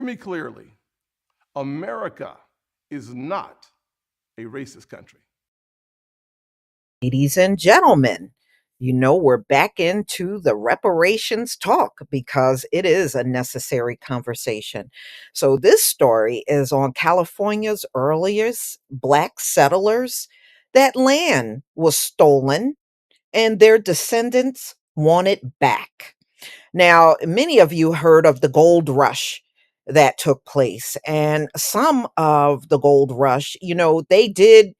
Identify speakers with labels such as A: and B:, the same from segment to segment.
A: me clearly. America is not a racist country.
B: Ladies and gentlemen, we're back into the reparations talk because it is a necessary conversation. So, this story is on California's earliest Black settlers. That land was stolen and their descendants want it back. Now, many of you heard of the gold rush that took place, and some of the gold rush, they did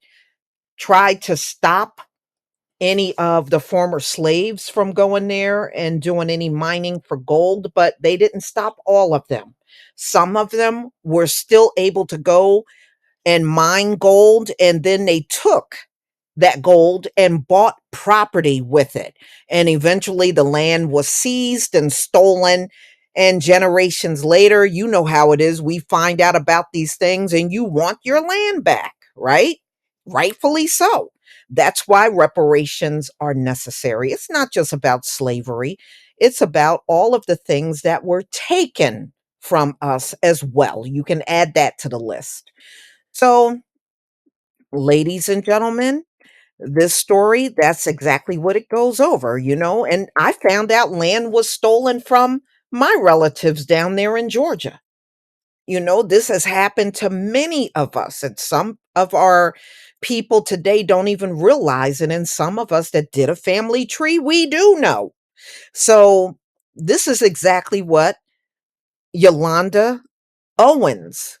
B: try to stop any of the former slaves from going there and doing any mining for gold, but they didn't stop all of them. Some of them were still able to go and mine gold, and then they took that gold and bought property with it. And eventually the land was seized and stolen. And generations later, you know how it is. We find out about these things and you want your land back, right? Rightfully so. That's why reparations are necessary. It's not just about slavery, it's about all of the things that were taken from us as well. You can add that to the list. So, ladies and gentlemen, this story, that's exactly what it goes over, and I found out land was stolen from my relatives down there in Georgia. This has happened to many of us, and some of our people today don't even realize it, and some of us that did a family tree, we do know. So, this is exactly what Yolanda Owens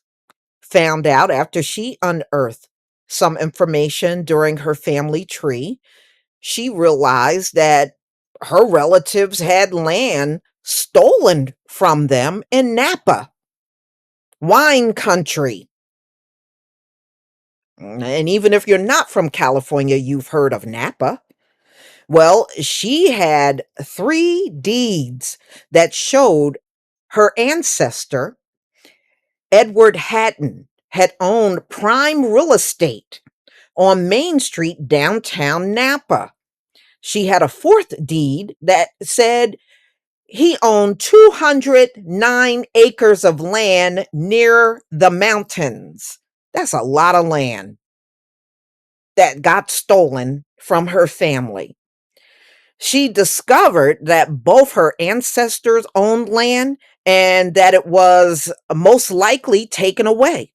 B: found out after she unearthed some information during her family tree. She realized that her relatives had land stolen from them in Napa, wine country. And even if you're not from California, you've heard of Napa. Well, she had three deeds that showed her ancestor, Edward Hatton, had owned prime real estate on Main Street, downtown Napa. She had a fourth deed that said he owned 209 acres of land near the mountains. That's a lot of land that got stolen from her family. She discovered that both her ancestors owned land and that it was most likely taken away.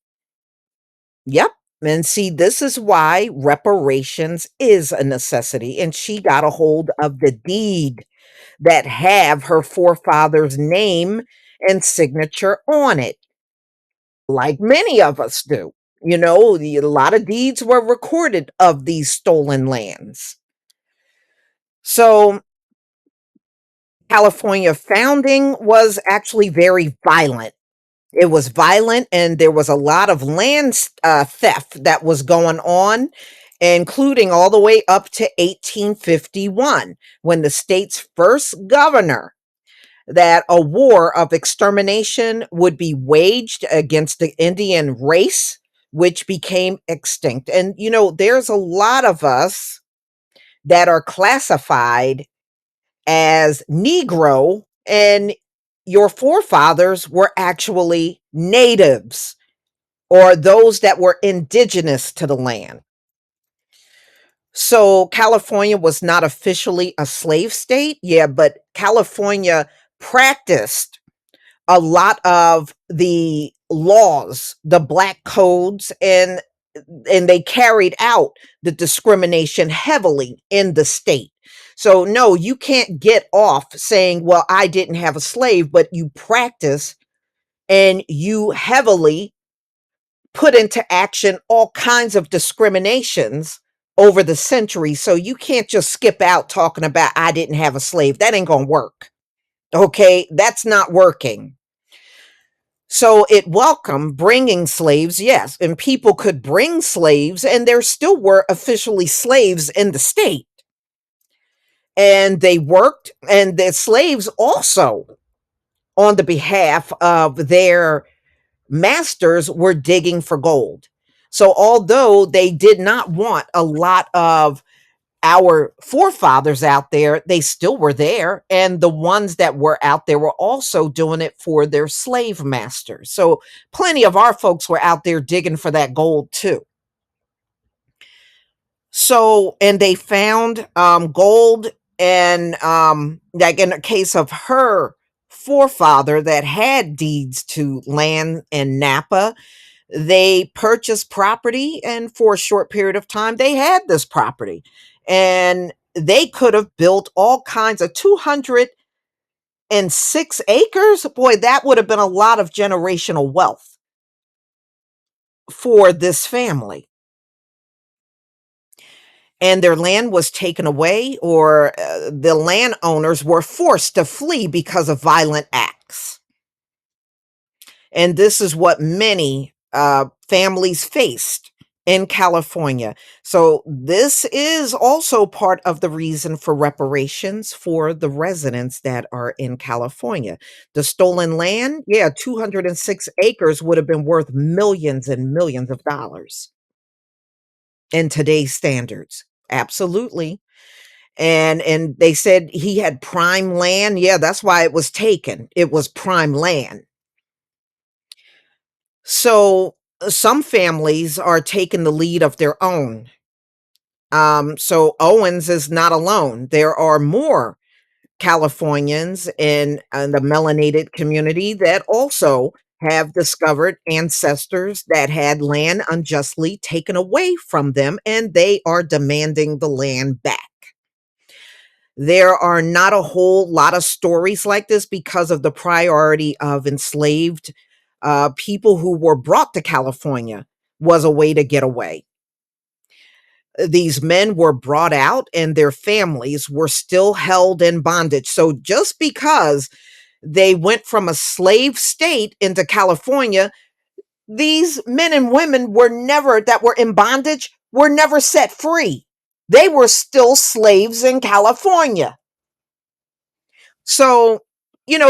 B: Yep. And see, this is why reparations is a necessity. And she got a hold of the deed that have her forefather's name and signature on it, like many of us do. A lot of deeds were recorded of these stolen lands. So, California founding was actually very violent. It was violent, and there was a lot of land theft that was going on, including all the way up to 1851, when the state's first governor that a war of extermination would be waged against the Indian race, which became extinct. And, there's a lot of us that are classified as Negro, and your forefathers were actually natives or those that were indigenous to the land. So California was not officially a slave state, yeah, but California practiced a lot of the laws, the black codes, and they carried out the discrimination heavily in the state. So no, you can't get off saying, well, I didn't have a slave, but you practice and you heavily put into action all kinds of discriminations over the centuries. So you can't just skip out talking about I didn't have a slave. That ain't going to work. Okay, that's not working. So it welcomed bringing slaves, yes, and people could bring slaves, and there still were officially slaves in the state. And they worked, and the slaves also, on the behalf of their masters, were digging for gold. So although they did not want a lot of our forefathers out there, they still were there. And the ones that were out there were also doing it for their slave masters. So plenty of our folks were out there digging for that gold too. So, and they found gold, and like in the case of her forefather that had deeds to land in Napa, they purchased property, and for a short period of time, they had this property. And they could have built all kinds of 206 acres. Boy, that would have been a lot of generational wealth for this family. And their land was taken away, or the landowners were forced to flee because of violent acts. And this is what many families faced in California. So, this is also part of the reason for reparations for the residents that are in California. The stolen land, yeah, 206 acres would have been worth millions and millions of dollars in today's standards. Absolutely. And they said he had prime land. Yeah, that's why it was taken. It was prime land. So some families are taking the lead of their own. So Owens is not alone. There are more Californians in the melanated community that also have discovered ancestors that had land unjustly taken away from them, and they are demanding the land back. There are not a whole lot of stories like this because of the priority of enslaved people who were brought to California was a way to get away. These men were brought out and their families were still held in bondage. So just because they went from a slave state into California, these men and women were never, that were in bondage, were never set free. They were still slaves in California. So,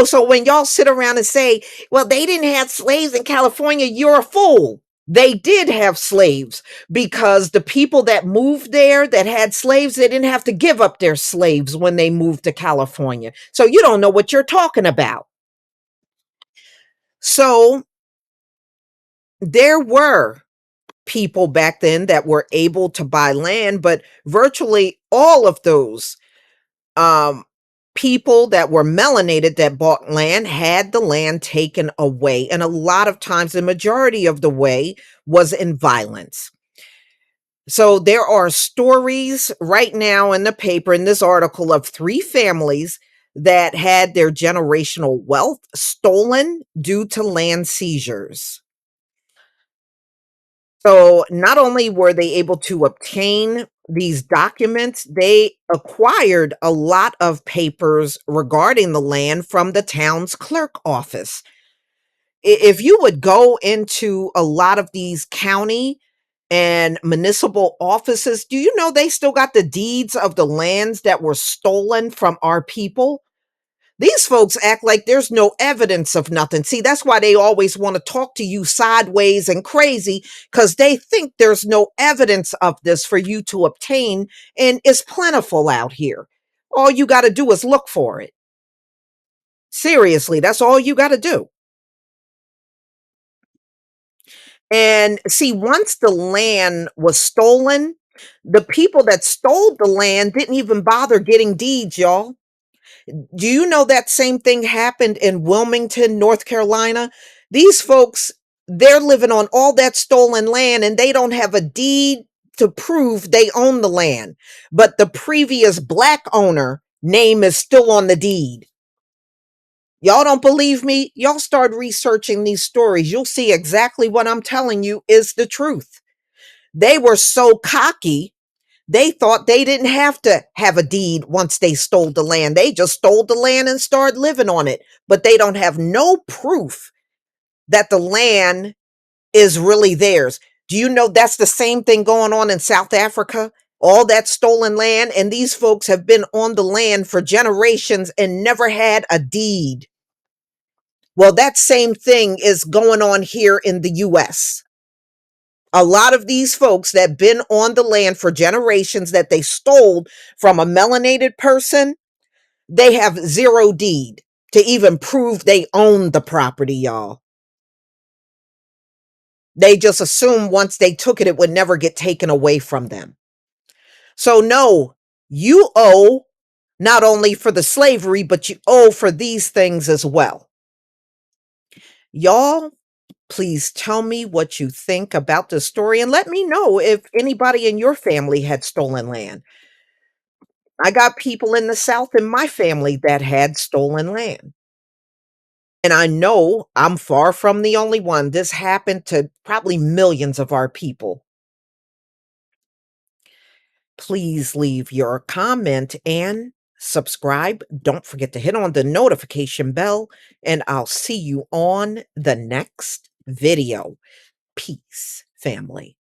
B: so when y'all sit around and say, well, they didn't have slaves in California, you're a fool. They did have slaves, because the people that moved there that had slaves, they didn't have to give up their slaves when they moved to California. So you don't know what you're talking about. So there were people back then that were able to buy land, but virtually all of those um, people that were melanated that bought land had the land taken away. And a lot of times, the majority of the way was in violence. So there are stories right now in the paper, in this article, of three families that had their generational wealth stolen due to land seizures. So not only were they able to obtain these documents, they acquired a lot of papers regarding the land from the town's clerk office. If you would go into a lot of these county and municipal offices, do you know they still got the deeds of the lands that were stolen from our people? These folks act like there's no evidence of nothing. See, that's why they always want to talk to you sideways and crazy, because they think there's no evidence of this for you to obtain, and it's plentiful out here. All you got to do is look for it. Seriously, that's all you got to do. And see, once the land was stolen, the people that stole the land didn't even bother getting deeds, y'all. Do you know that same thing happened in Wilmington, North Carolina? These folks, they're living on all that stolen land and they don't have a deed to prove they own the land. But the previous black owner name is still on the deed. Y'all don't believe me? Y'all start researching these stories. You'll see exactly what I'm telling you is the truth. They were so cocky, they thought they didn't have to have a deed once they stole the land. They just stole the land and started living on it. But they don't have no proof that the land is really theirs. Do you know that's the same thing going on in South Africa? All that stolen land, and these folks have been on the land for generations and never had a deed. Well, that same thing is going on here in the US. A lot of these folks that been on the land for generations that they stole from a melanated person, they have zero deed to even prove they own the property, y'all. They just assume once they took it, it would never get taken away from them. So, no, you owe not only for the slavery, but you owe for these things as well. Y'all, please tell me what you think about the story and let me know if anybody in your family had stolen land. I got people in the South in my family that had stolen land. And I know I'm far from the only one. This happened to probably millions of our people. Please leave your comment and subscribe. Don't forget to hit on the notification bell, and I'll see you on the next video. Peace, family.